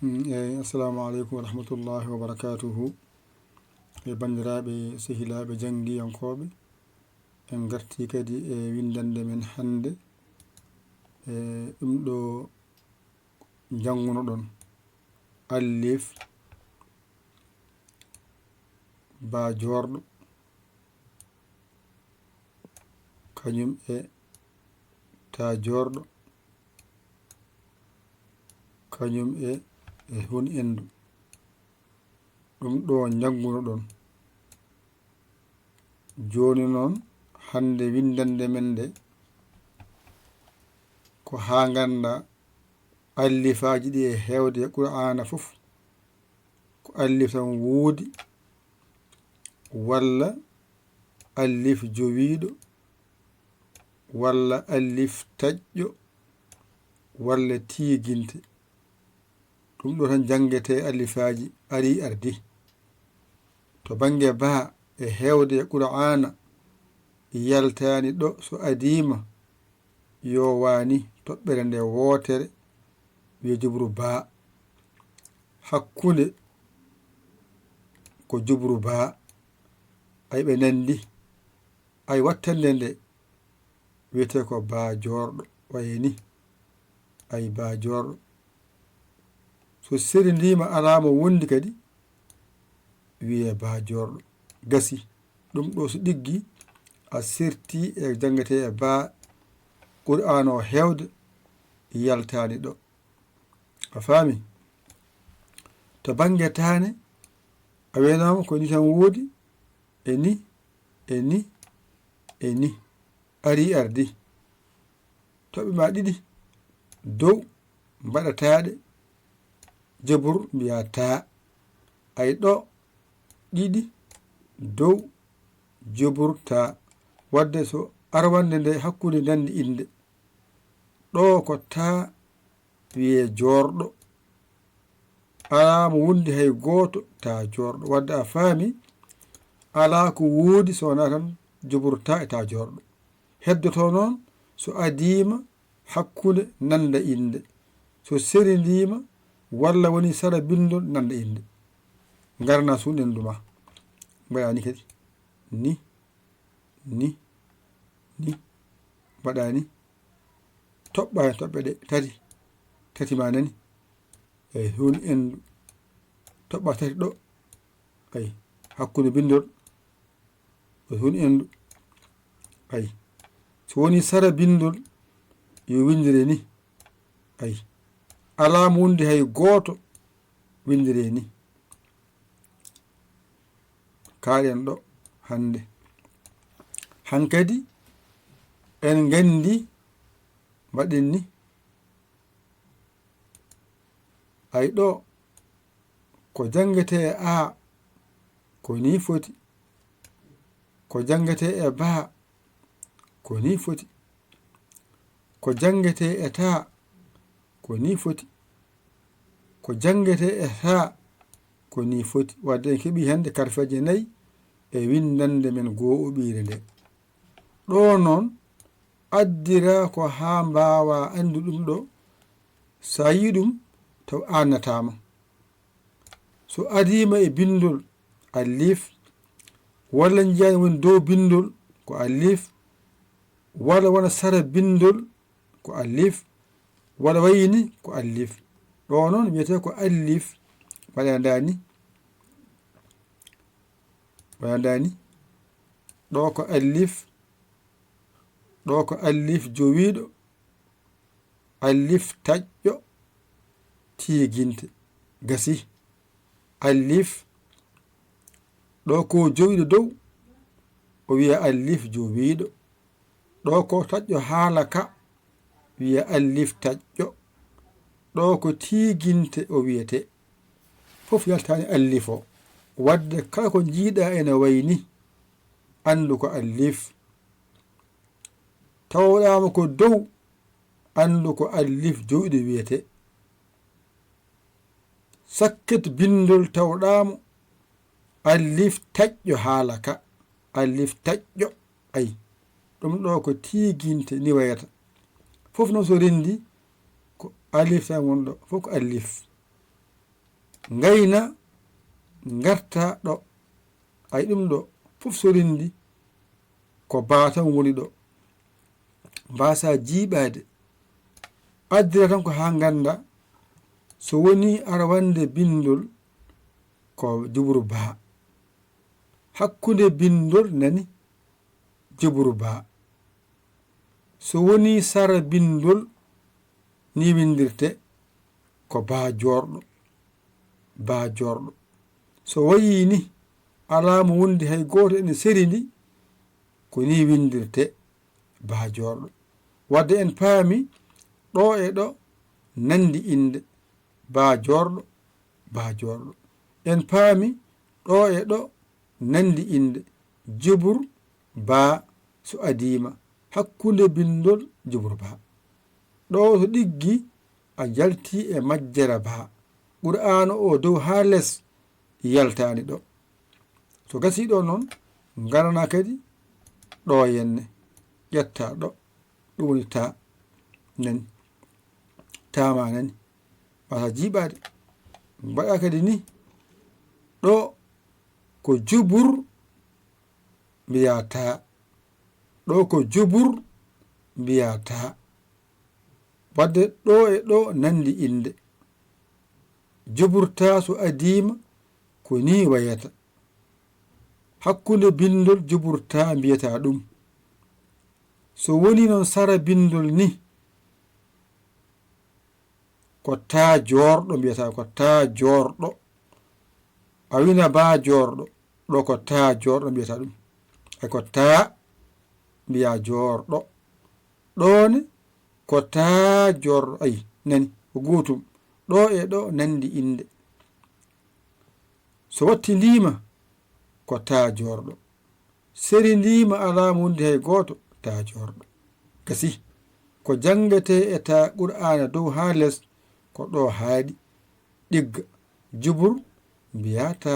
Assalamu alaikum wa rahmatullahi wa barakatuhu. Bandiraɓe sehilaɓe jangiyankoɓe, en garti kadi e windande men hande ɗum ɗo janguno ɗon alif ba jorɗo kañum e ta jorɗo kañum e hun endu ɗum ɗo janguno ɗon. Joni noon hande windande men nde ko ha ganda allifaji ɗi e hewde qur'ana fof ko allif tan woodi walla allif jowiɗo walla allif taƴƴo walla tiiguinte. ɗum ɗo tan jangete allifaji ari ardi. To bange ba e hewde qur'ana yaltani ɗo so adima yo wani toɓɓere nde wotere wiye jubru ba hakkunde ko jubru ba ay ɓe nandi ay wattande nde wiyete ko ba jorɗo wayni ay ba jorɗo. So serindima alama wondi kadi wiye ba jorɗo gasi. ɗum ɗo so ɗiggi a sirti e jangate e ba qur'an o hewde yaltani ɗo. A faami? To bange tane a wenama ko ni tan woodi e ni e ni e ni ari ardi toɓe ma ɗiɗi dow mbaɗataɗe jabur mbiya ta ay ɗo ɗiɗi dow jobur ta wadde so arwande nde hakkude nandi inde ɗo ko ta wiye jorɗo alama wondi hay goto ta jorɗo wadde a faami ala ko woodi so wona tan jobur ta e ta jorɗo. Heddoto noon so adima hakkude nanda inde so serindima walla woni sara bindol nanda inde garna sun enduma mbaɗani kadi ni ni ni mbaɗani toɓɓa hen toɓɓe ɗe tati ma nani eyi hun endu toɓɓa tati ɗo ay hakkude bindol hun endu ay so woni sara bindol yo windire ni ay alama wondi hay goto windire ni. Kaɗen ɗo hande hankadi en gandi mbaɗen ni ay ɗo ko jangete e a ko ni foti ko jangete e ba ko ni foti ko jangete e ta ko ni foti ko jangete e ta ko ni foti. Wadde en keeɓi hande karfaje nayi e windande men gooɓire nde ɗo noon addira ko ha mbawa andu ɗum ɗo sa yi ɗum taw annatama. So adima e bindol alif walla jiyani woni dow bindol ko alif walla wona sara bindol ko alif walla wayini ko alif ɗo noon wiyete ko alif waɗandani ɗo ko alif ɗo ko alif jowiɗo alif taƴƴo tiiguinte gasi. Alif ɗo ko jowiɗo dow o wiya alif jowiɗo ɗo ko taƴƴo haala ka wiya alif taƴƴo ɗo ko tiiguinte o wiyete fof yaltani alif o. Wadde kala ko jiiɗa ene wayni andu ko alif tawɗama ko dow andu ko alif jowiɗo wiyete. Sakket bindol tawɗamo alif taƴƴo haala ka alif taƴƴo ay ɗum ɗo ko tiiguinte ni wayata fof noon so rendi ko alif tan wonɗo fof ko alif ngayna garta ɗo ay ɗum ɗo fof sorindi ko baa tan woni ɗo mbasa jiiɓade addira tan ko ha ganda so woni ara wande bindol ko jubru baa hakkunde bindol nani jubru baa so woni sara bindol ni windirte ko baa jorɗo so wayi ni alama wondi hay goto ene seri ndi ko ni windirte baa jorɗo wadde en paami ɗo e ɗo nandi inde baa jorɗo en paami ɗo e ɗo nandi inde jubur baa so adima hakkunde bindol jubur baa ɗo so ɗiggi a jalti e majjera baa qur'anu o dow ha les yaltani ɗo so gasi ɗo noon garana kadi ɗo yenne ƴetta ɗo ɗum woni ta nani tama nani wata jiiɓade mbaɗa kadi ni ɗo ko jubur mbiya ta ɗo ko jubur mbiya ta wadde ɗo e ɗo nandi inde juburta so adima ko ni wayata hakkunde bindol juburta mbiyata ɗum so woni noon sara bindol ni ko ta jorɗo mbiyata ko ta jorɗo a wina baa jorɗo ɗo ko ta jorɗo mbiyata ɗum ay ko ta mbiya jorɗo ɗone ko ta jorɗo ayi nani ko gutum ɗo e ɗo nandi inde so watti ndima ko ta jorɗo seri ndima alama wondi hay goto ta jorɗo gasi ko jangete e ta qur'ana dow ha les ko ɗo haaɗi ɗigga jubur mbiyata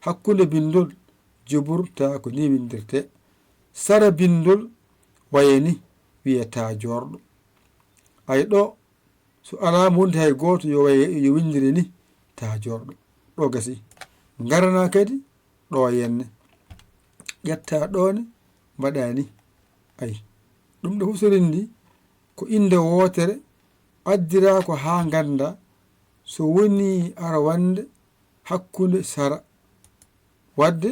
hakkunde bindol juburta ko ni windirte sara bindol wayeni wiyata jorɗo ay ɗo so alama wondi hay goto yo windiri ni ta jorɗo ɗo gasi garana kadi ɗo yenne ƴetta ɗone mbaɗani ay ɗum ɗo husorindi ko inde wotere addira ko ha ganda so woni ara wande hakkunde sara wadde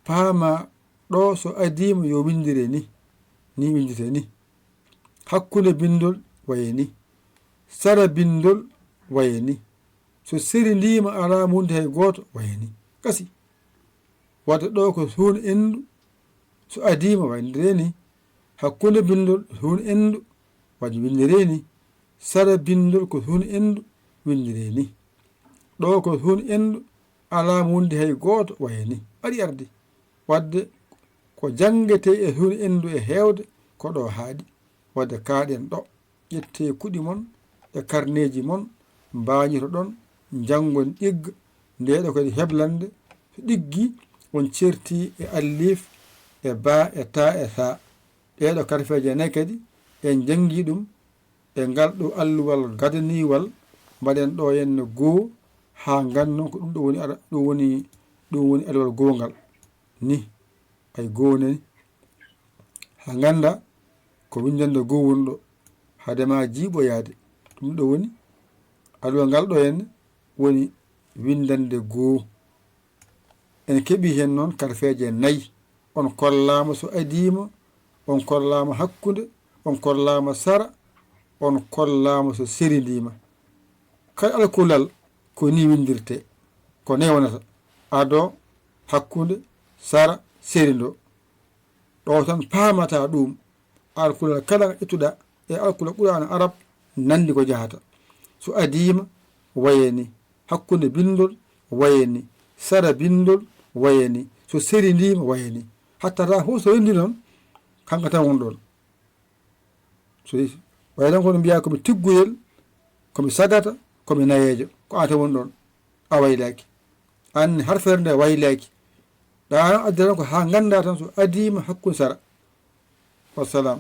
paama ɗo so adima yo windire ni windite ni hakkunde bindol waye ni sara bindol waye ni so seri ndima alama wondi hay goto waye ni kasi wadde ɗo ko hun endu so adima windire ni hakkunde bindol hun endu wadde windire ni sara bindol ko hun endu windire ni ɗo ko hun endu alama wondi hay goto waye ni aɗi ardi wadde ko jangete e hun endu e hewde ko ɗo haaɗi wadde kaaɗen ɗo ƴette kuɗi mon e karneji mon mbañito ɗon jangon ɗigga ndeɗo kadi heblande so ɗiggi on certi e allif e ba e ta e sa ɗeɗo karfeje nayi kadi en jangi ɗum e ngal ɗo alluwal gadaniwal mbaɗen ɗo henne goo ha gannon ko ɗum ɗo woni ɗum woni alluwal gongal ni ay goo nani ha ganda ko windande goo woni ɗo hadema jiiɓoyade ɗum ɗo woni alluwal ngal ɗo henne woni windande goo en keeɓi hen noon karfeje nayi on kollama so adima on kollama hakkunde on kollama sara on kollama so serindima kala alkulal ko ni windirte ko newonata ado hakkunde sara serindo ɗo tan paamata ɗum alkulal kala ittuɗa e alkulal qur'an arab nandi ko jahata so adima wayeni hakkunde bindol wayeni sara bindol wayeni so serindima wayeni hatta ta hu so rendi noon kanka tan won ɗon so waynon kono mbiya komi tigguyel komi sagata komi nayejo ko ata won ɗon a waylaki anne harfere nde waylaki ɗa addatan ko ha ganda tan so adima hakkunde sara wassalam